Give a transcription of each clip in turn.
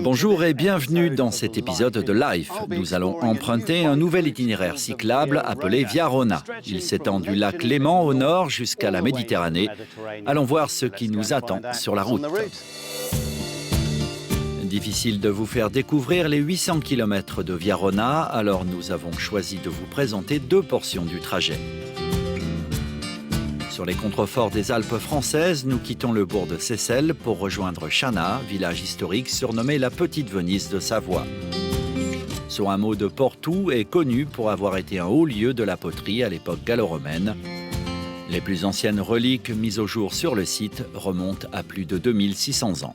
Bonjour et bienvenue dans cet épisode de Life. Nous allons emprunter un nouvel itinéraire cyclable appelé Via Rona. Il s'étend du lac Léman au nord jusqu'à la Méditerranée. Allons voir ce qui nous attend sur la route. Difficile de vous faire découvrir les 800 km de Via Rona, alors nous avons choisi de vous présenter deux portions du trajet. Sur les contreforts des Alpes françaises, nous quittons le bourg de Seyssel pour rejoindre Chana, village historique surnommé la Petite Venise de Savoie. Son hameau de Portou est connu pour avoir été un haut lieu de la poterie à l'époque gallo-romaine. Les plus anciennes reliques mises au jour sur le site remontent à plus de 2600 ans.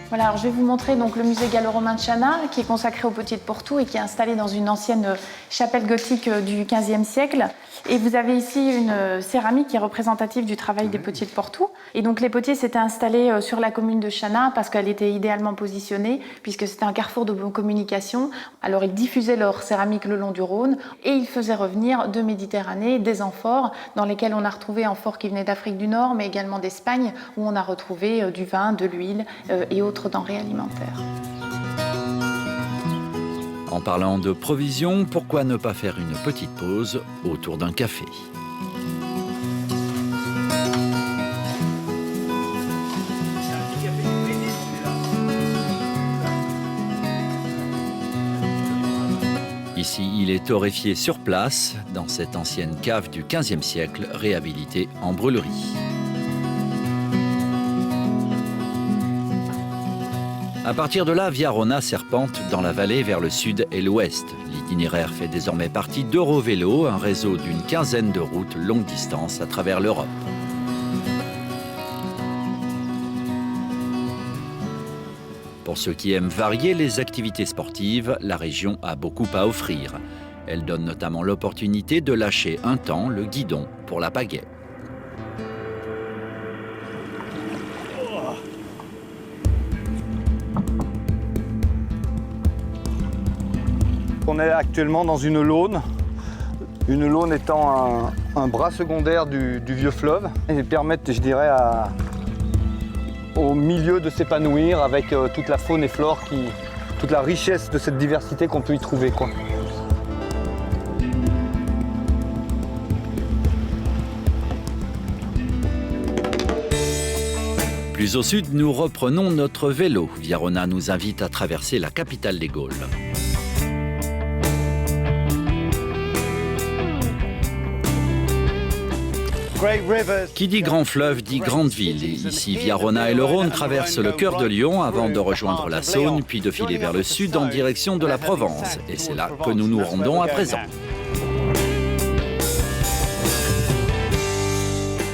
Voilà, alors je vais vous montrer donc le musée gallo-romain de Chana, qui est consacré aux Petites Portou et qui est installé dans une ancienne chapelle gothique du XVe siècle. Et vous avez ici une céramique qui est représentative du travail des Petites Portou. Et donc les potiers s'étaient installés sur la commune de Chana parce qu'elle était idéalement positionnée, puisque c'était un carrefour de communication. Alors ils diffusaient leur céramique le long du Rhône et ils faisaient revenir de Méditerranée des amphores dans lesquels on a retrouvé amphores qui venaient d'Afrique du Nord, mais également d'Espagne, où on a retrouvé du vin, de l'huile et autres denrées alimentaires. En parlant de provisions, pourquoi ne pas faire une petite pause autour d'un café ? Ici, il est torréfié sur place, dans cette ancienne cave du XVe siècle, réhabilitée en brûlerie. À partir de là, Via Rona serpente dans la vallée vers le sud et l'ouest. L'itinéraire fait désormais partie d'Eurovélo, un réseau d'une quinzaine de routes longue distance à travers l'Europe. Pour ceux qui aiment varier les activités sportives, la région a beaucoup à offrir. Elle donne notamment l'opportunité de lâcher un temps le guidon pour la pagaie. On est actuellement dans une laune étant un bras secondaire du vieux fleuve et permettent, je dirais, au milieu de s'épanouir avec toute la faune et flore, toute la richesse de cette diversité qu'on peut y trouver, quoi. Plus au sud, nous reprenons notre vélo. Via Rona nous invite à traverser la capitale des Gaules. Qui dit grand fleuve dit grande ville. Ici, Via Rona et le Rhône traversent le cœur de Lyon avant de rejoindre la Saône, puis de filer vers le sud en direction de la Provence. Et c'est là que nous nous rendons à présent.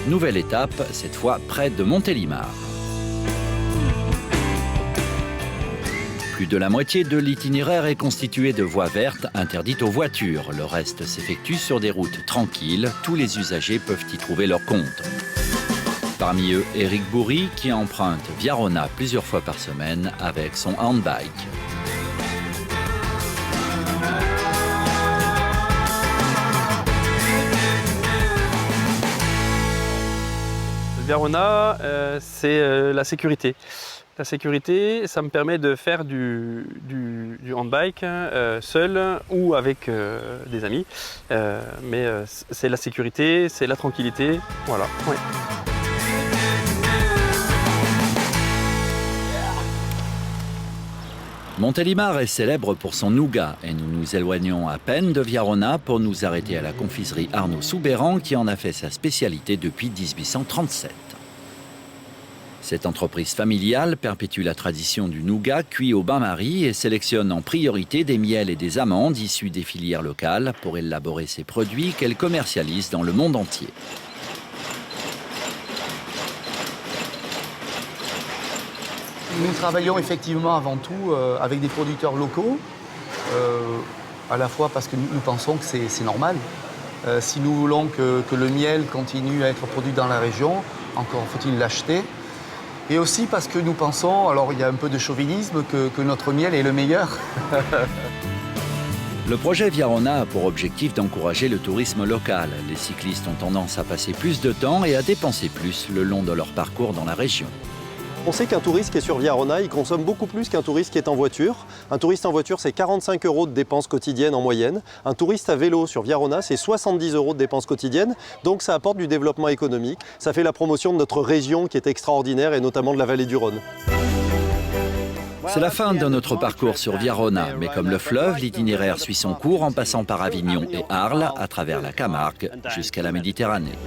Nouvelle étape, cette fois près de Montélimar. Plus de la moitié de l'itinéraire est constitué de voies vertes interdites aux voitures. Le reste s'effectue sur des routes tranquilles. Tous les usagers peuvent y trouver leur compte. Parmi eux, Éric Bourri, qui emprunte Via Rona plusieurs fois par semaine avec son handbike. Via Rona, c'est la sécurité. La sécurité, ça me permet de faire du handbike seul ou avec des amis. Mais c'est la sécurité, c'est la tranquillité. Voilà. Ouais. Montélimar est célèbre pour son nougat et nous nous éloignons à peine de Via Rona pour nous arrêter à la confiserie Arnaud Soubeyran qui en a fait sa spécialité depuis 1837. Cette entreprise familiale perpétue la tradition du nougat cuit au bain-marie et sélectionne en priorité des miels et des amandes issus des filières locales pour élaborer ces produits qu'elle commercialise dans le monde entier. Nous travaillons effectivement avant tout avec des producteurs locaux à la fois parce que nous pensons que c'est normal. Si nous voulons que le miel continue à être produit dans la région, encore faut-il l'acheter. Et aussi parce que nous pensons, alors il y a un peu de chauvinisme, que notre miel est le meilleur. Le projet Viarona a pour objectif d'encourager le tourisme local. Les cyclistes ont tendance à passer plus de temps et à dépenser plus le long de leur parcours dans la région. On sait qu'un touriste qui est sur Viarona, il consomme beaucoup plus qu'un touriste qui est en voiture. Un touriste en voiture, c'est 45 € de dépenses quotidiennes en moyenne. Un touriste à vélo sur Viarona, c'est 70 € de dépenses quotidiennes. Donc ça apporte du développement économique. Ça fait la promotion de notre région qui est extraordinaire et notamment de la vallée du Rhône. C'est la fin de notre parcours sur Viarona, mais comme le fleuve, l'itinéraire suit son cours en passant par Avignon et Arles, à travers la Camargue, jusqu'à la Méditerranée.